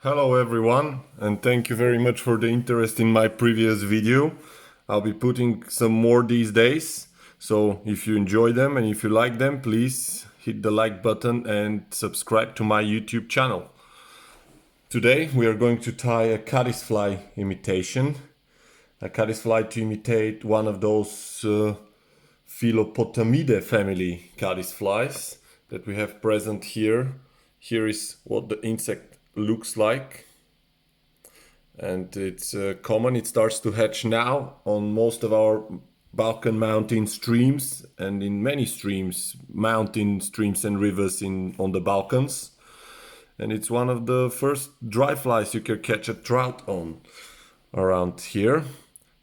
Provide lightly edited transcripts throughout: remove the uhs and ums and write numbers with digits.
Hello everyone, and thank you very much for the interest in my previous video. I'll be putting some more these days, so if you enjoy them and if you like them, please hit the like button and subscribe to my YouTube channel. Today we are going to tie a caddisfly imitation. A caddisfly to imitate one of those Philopotamidae family caddisflies that we have present here. Here is what the insect looks like, and it's common. It starts to hatch now on most of our Balkan mountain streams and in many streams, mountain streams and rivers on the Balkans. And it's one of the first dry flies you can catch a trout on around here.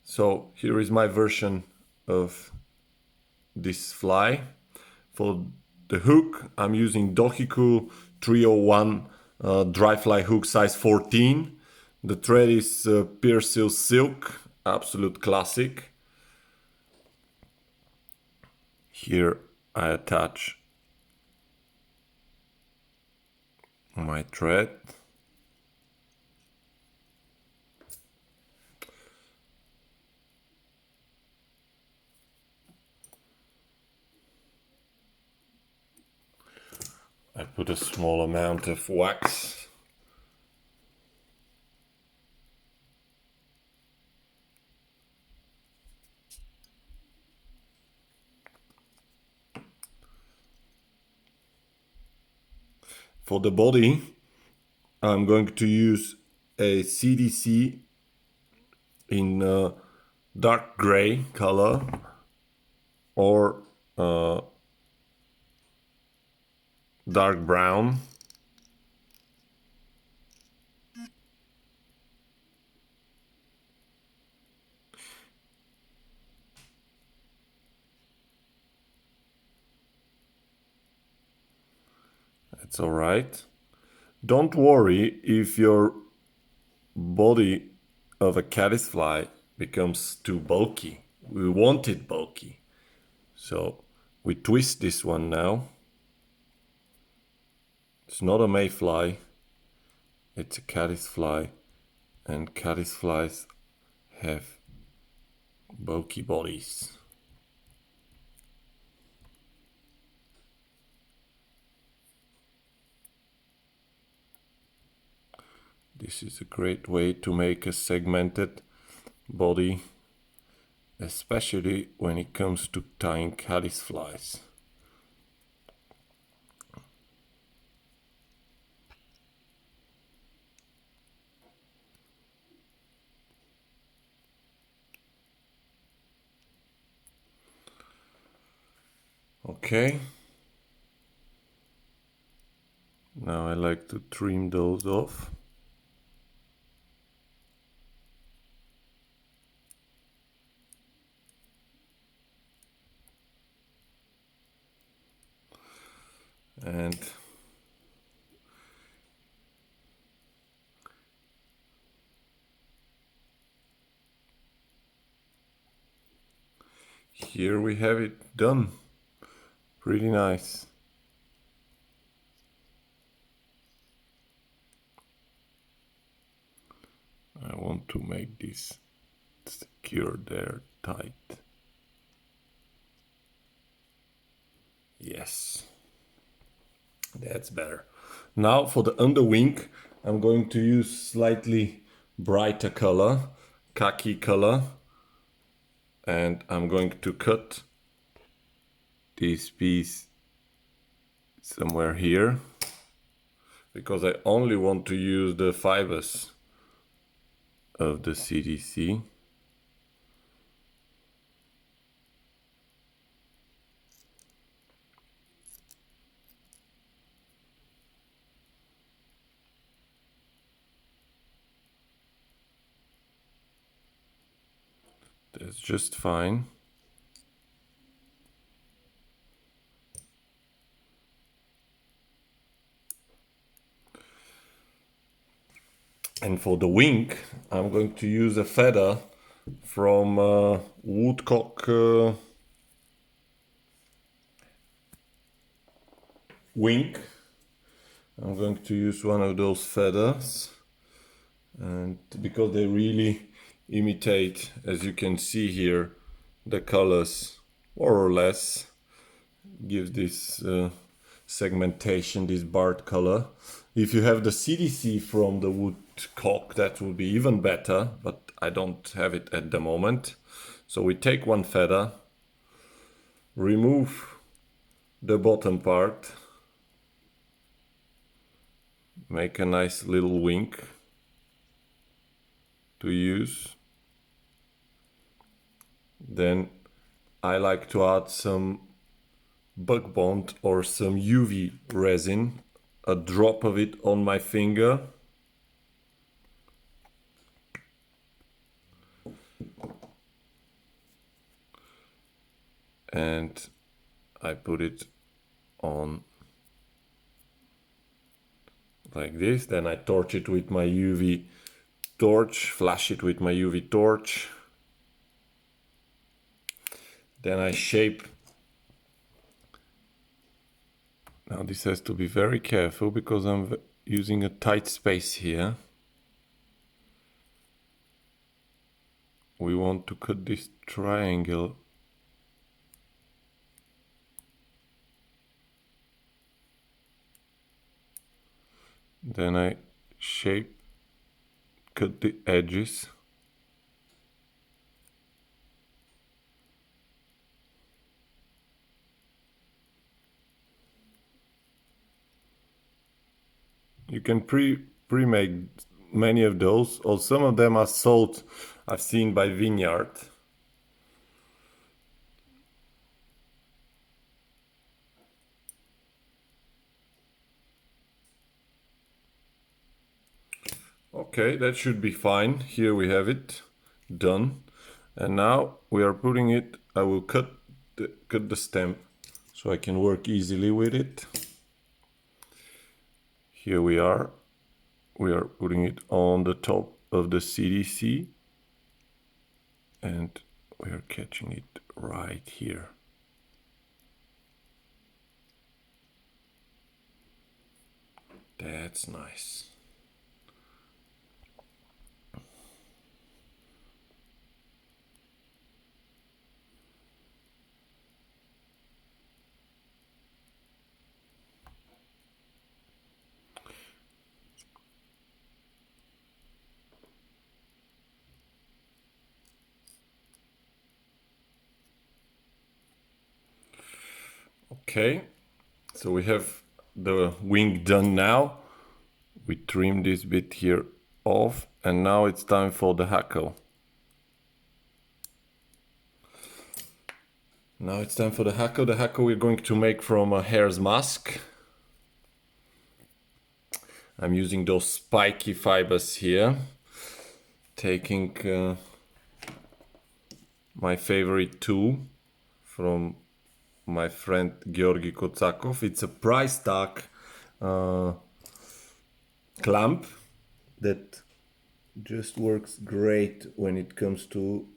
So here is my version of this fly. For the hook, I'm using Dohiku 301 dry fly hook size 14. The thread is Pearsall silk, absolute classic. Here I attach my thread. I put a small amount of wax. For the body, I'm going to use a CDC in dark gray color or dark brown. That's all right. Don't worry if your body of a caddisfly becomes too bulky. We want it bulky. So we twist this one now. It's not a mayfly, it's a caddisfly, and caddisflies have bulky bodies. This is a great way to make a segmented body, especially when it comes to tying caddisflies. Okay. Now I like to trim those off. And here we have it done. Pretty nice. I want to make this secure there tight. Yes, that's better. Now for the underwing, I'm going to use slightly brighter color, khaki color, and I'm going to cut this piece somewhere here because I only want to use the fibers of the CDC. That's just fine. And for the wing, I'm going to use a feather from Woodcock wing. I'm going to use one of those feathers. and because they really imitate, as you can see here, the colors more or less, give this segmentation, this barred color. If you have the CDC from the woodcock, that would be even better, but I don't have it at the moment. So we take one feather, remove the bottom part, make a nice little wing to use. Then I like to add some bug bond or some UV resin, a drop of it on my finger. And I put it on like this. Then I torch it with my UV torch, flash it with my UV torch. Then I shape. Now this has to be very careful because I'm using a tight space here. We want to cut this triangle. Then I cut the edges. You can pre-make many of those, or some of them are sold, I've seen, by Vineyard. Okay, that should be fine. Here we have it done. And now we are putting it, I will cut the stem so I can work easily with it. Here we are putting it on the top of the CDC and we are catching it right here. That's nice. Okay, so we have the wing done now. We trim this bit here off and now it's time for the hackle. Now it's time for the hackle. The hackle we're going to make from a hare's mask. I'm using those spiky fibers here. Taking my favorite tool from my friend Georgi Kotsakov. It's a price tag clamp that just works great when it comes to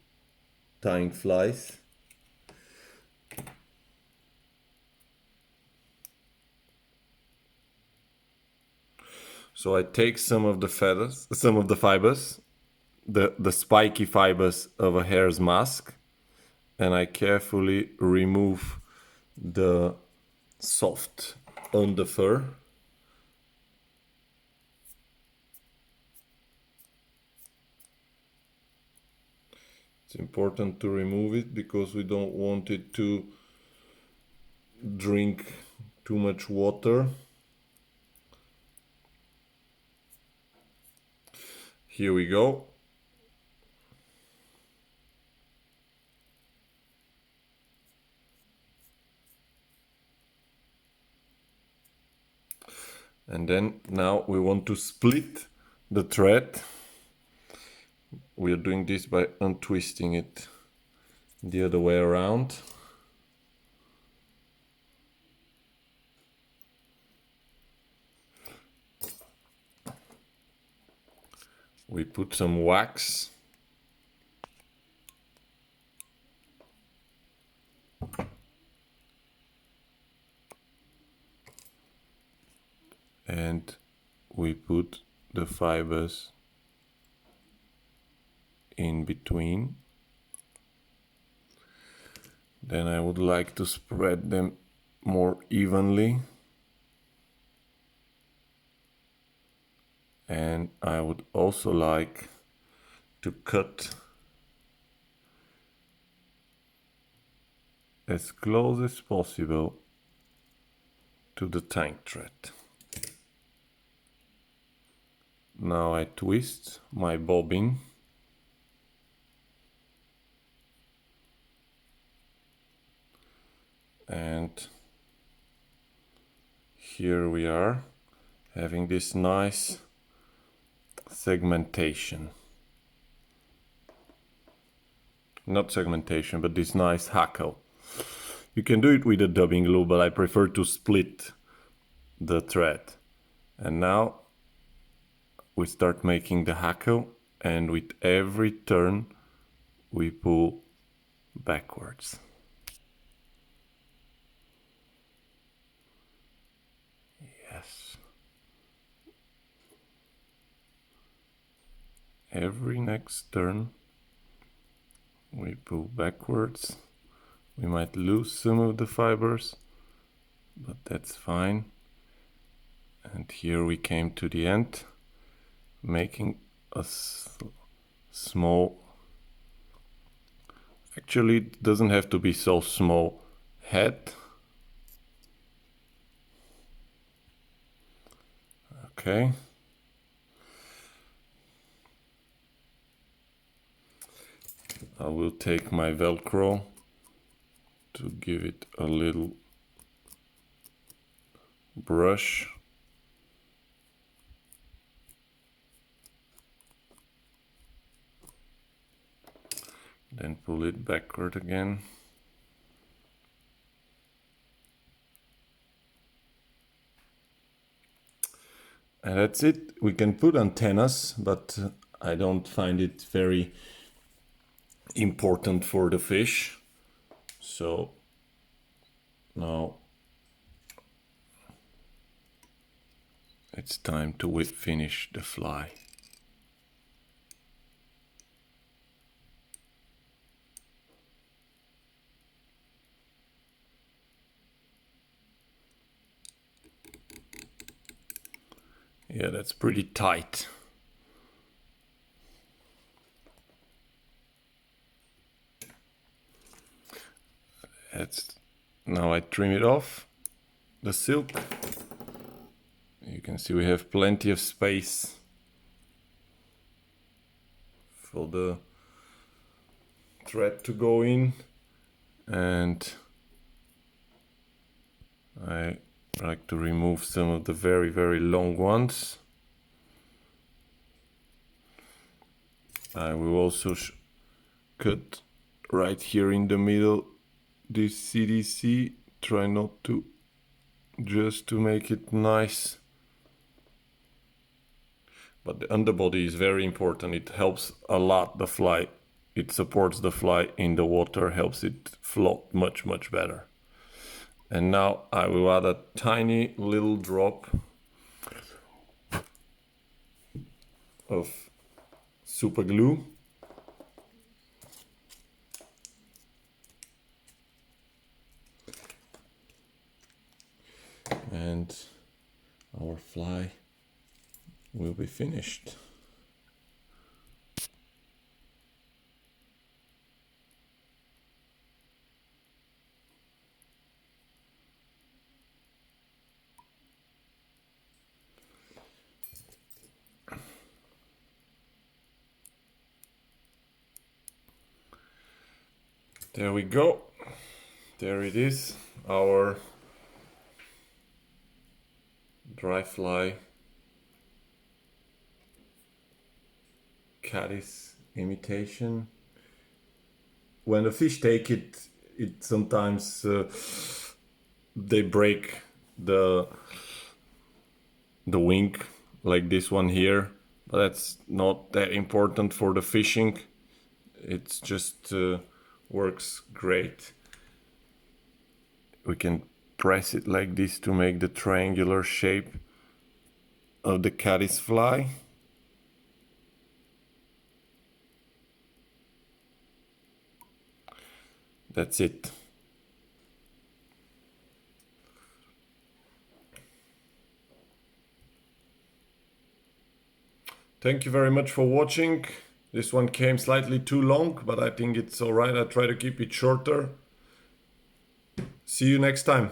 tying flies. So I take some of the fibers, the spiky fibers of a hare's mask, and I carefully remove the soft underfur. It's important to remove it because we don't want it to drink too much water. Here we go. And then now we want to split the thread. We are doing this by untwisting it the other way around. We put some wax. And we put the fibers in between. Then I would like to spread them more evenly. And I would also like to cut as close as possible to the tank thread. Now I twist my bobbin and here we are having this nice segmentation. Not segmentation, but this nice hackle. You can do it with a dubbing glue, but I prefer to split the thread. And now we start making the hackle, and with every turn we pull backwards. Yes. Every next turn we pull backwards. We might lose some of the fibers, but that's fine. And here we came to the end, making a small, actually it doesn't have to be so small, head. Okay. I will take my Velcro to give it a little brush. Then pull it backward again. And that's it. We can put antennas, but I don't find it very important for the fish. So now it's time to finish the fly. Yeah, that's pretty tight. Now I trim it off, the silk. You can see we have plenty of space for the thread to go in, and I like to remove some of the very, very long ones. I will also cut right here in the middle this CDC, try not to, just to make it nice. But the underbody is very important. It helps a lot the fly. It supports the fly in the water, helps it float much, much better. And now I will add a tiny little drop of super glue. And our fly will be finished. There we go. There it is, our dry fly caddis imitation. When the fish take it, it sometimes they break the wing, like this one here, but that's not that important for the fishing. It's just works great. We can press it like this to make the triangular shape of the caddisfly. That's it. Thank you very much for watching. This one came slightly too long, but I think it's alright. I try to keep it shorter. See you next time.